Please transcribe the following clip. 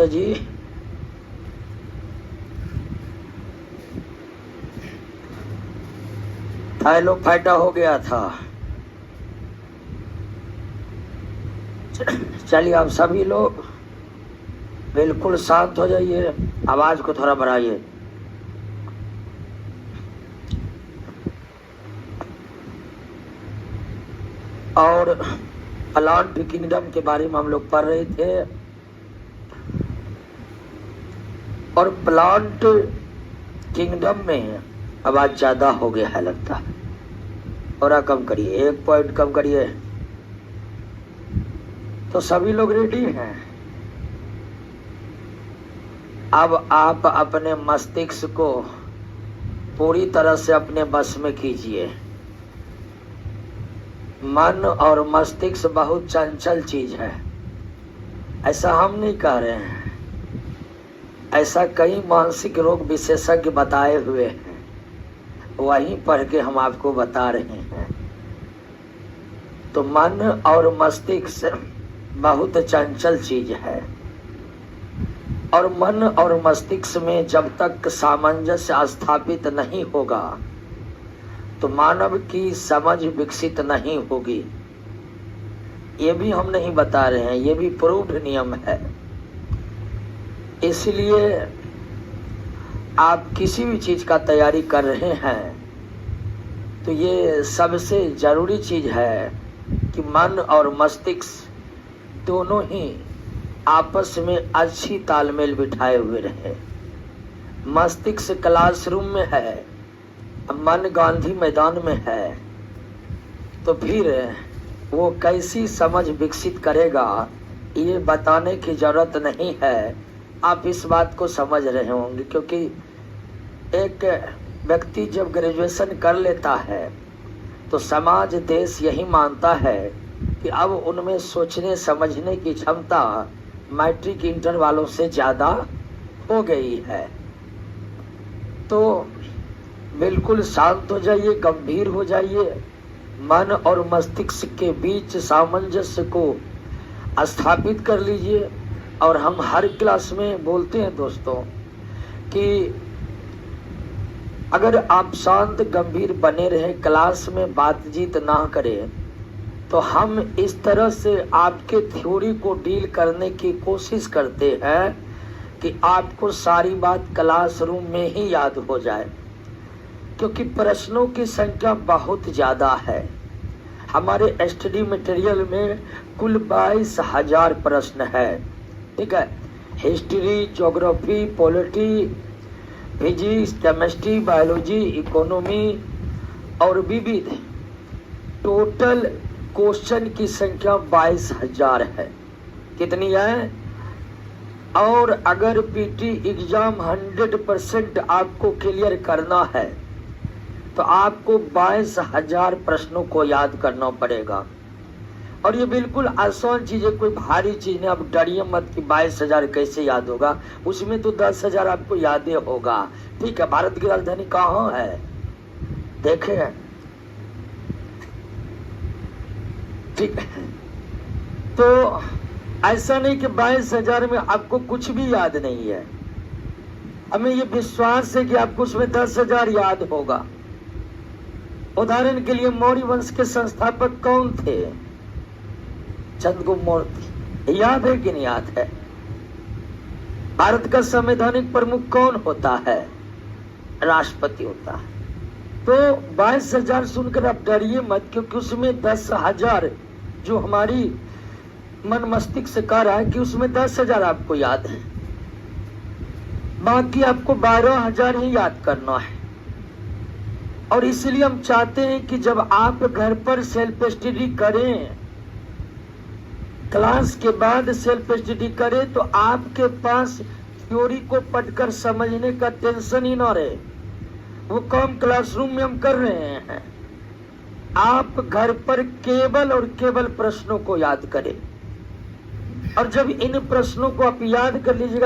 जी थायरोफाइटा हो गया था। चलिए आप सभी लोग बिल्कुल शांत हो जाइए, आवाज को थोड़ा बढ़ाइए। और प्लांट किंगडम के बारे में हम लोग पढ़ रहे थे, और प्लांट किंगडम में आवाज ज्यादा हो गया है लगता है। थोड़ा कम करिए, 1 पॉइंट कम करिए। तो सभी लोग रेडी हैं? अब आप अपने मस्तिष्क को पूरी तरह से अपने बस में कीजिए। मन और मस्तिष्क बहुत चंचल चीज है, ऐसा हम नहीं कह रहे हैं, ऐसा कई मानसिक रोग विशेषज्ञ बताए हुए हैं, वहीं पढ़ के हम आपको बता रहे हैं। तो मन और मस्तिष्क बहुत चंचल चीज है, और मन और मस्तिष्क में जब तक सामंजस्य स्थापित नहीं होगा तो मानव की समझ विकसित नहीं होगी। ये भी हम नहीं बता रहे हैं, ये भी प्रूव्ड नियम है। इसलिए आप किसी भी चीज का तैयारी कर रहे हैं तो ये सबसे जरूरी चीज है कि मन और मस्तिष्क दोनों ही आपस में अच्छी तालमेल बिठाए हुए रहे। मस्तिष्क क्लासरूम में है, मन गांधी मैदान में है, तो फिर वो कैसी समझ विकसित करेगा ये बताने की जरूरत नहीं है। आप इस बात को समझ रहे होंगे, क्योंकि एक व्यक्ति जब ग्रेजुएशन कर लेता है तो समाज देश यही मानता है कि अब उनमें सोचने समझने की क्षमता मैट्रिक इंटर वालों से ज्यादा हो गई है। तो बिल्कुल शांत हो जाइए, गंभीर हो जाइए, मन और मस्तिष्क के बीच सामंजस्य को स्थापित कर लीजिए। और हम हर क्लास में बोलते हैं दोस्तों कि अगर आप शांत गंभीर बने रहे, क्लास में बातचीत ना करें, तो हम इस तरह से आपके थ्योरी को डील करने की कोशिश करते हैं कि आपको सारी बात क्लासरूम में ही याद हो जाए, क्योंकि प्रश्नों की संख्या बहुत ज्यादा है। हमारे स्टडी मटेरियल में कुल 22,000 प्रश्न है, ठीक है। History, geography, polity, physics, chemistry, biology, economy और विविध, टोटल क्वेश्चन की संख्या 22,000 है। कितनी है? और अगर पीटी एग्जाम 100% आपको क्लियर करना है तो आपको 22,000 प्रश्नों को याद करना पड़ेगा। और ये बिल्कुल आसान चीज है, कोई भारी चीज नहीं। आप डरिए मत कि 22,000 कैसे याद होगा, उसमें तो 10,000 आपको याद ही होगा, ठीक है। भारत की राजधानी कहाँ है देखे, ठीक है। तो ऐसा नहीं कि 22,000 में आपको कुछ भी याद नहीं है। हमें ये विश्वास है कि आपको उसमें 10,000 याद होगा। उदाहरण के लिए मौर्य वंश के संस्थापक कौन थे? चंद्रगुप्त मौर्य, याद है कि नहीं याद है? भारत का संवैधानिक प्रमुख कौन होता है? राष्ट्रपति होता है। तो 22,000 सुनकर आप डरिए मत, क्योंकि उसमें 10,000 जो हमारी मन मस्तिष्क कह रहा है कि उसमें 10,000 आपको याद है, बाकी आपको 12,000 ही याद करना है। और इसलिए हम चाहते हैं कि जब आप घर पर सेल्फ स्टडी करें, क्लास के बाद सेल्फ स्टडी करें, तो आपके पास थ्योरी को पढ़कर समझने का टेंशन ही ना रहे। वो काम क्लासरूम में हम कर रहे हैं। आप घर पर केवल और केवल प्रश्नों को याद करें, और जब इन प्रश्नों को आप याद कर लीजिएगा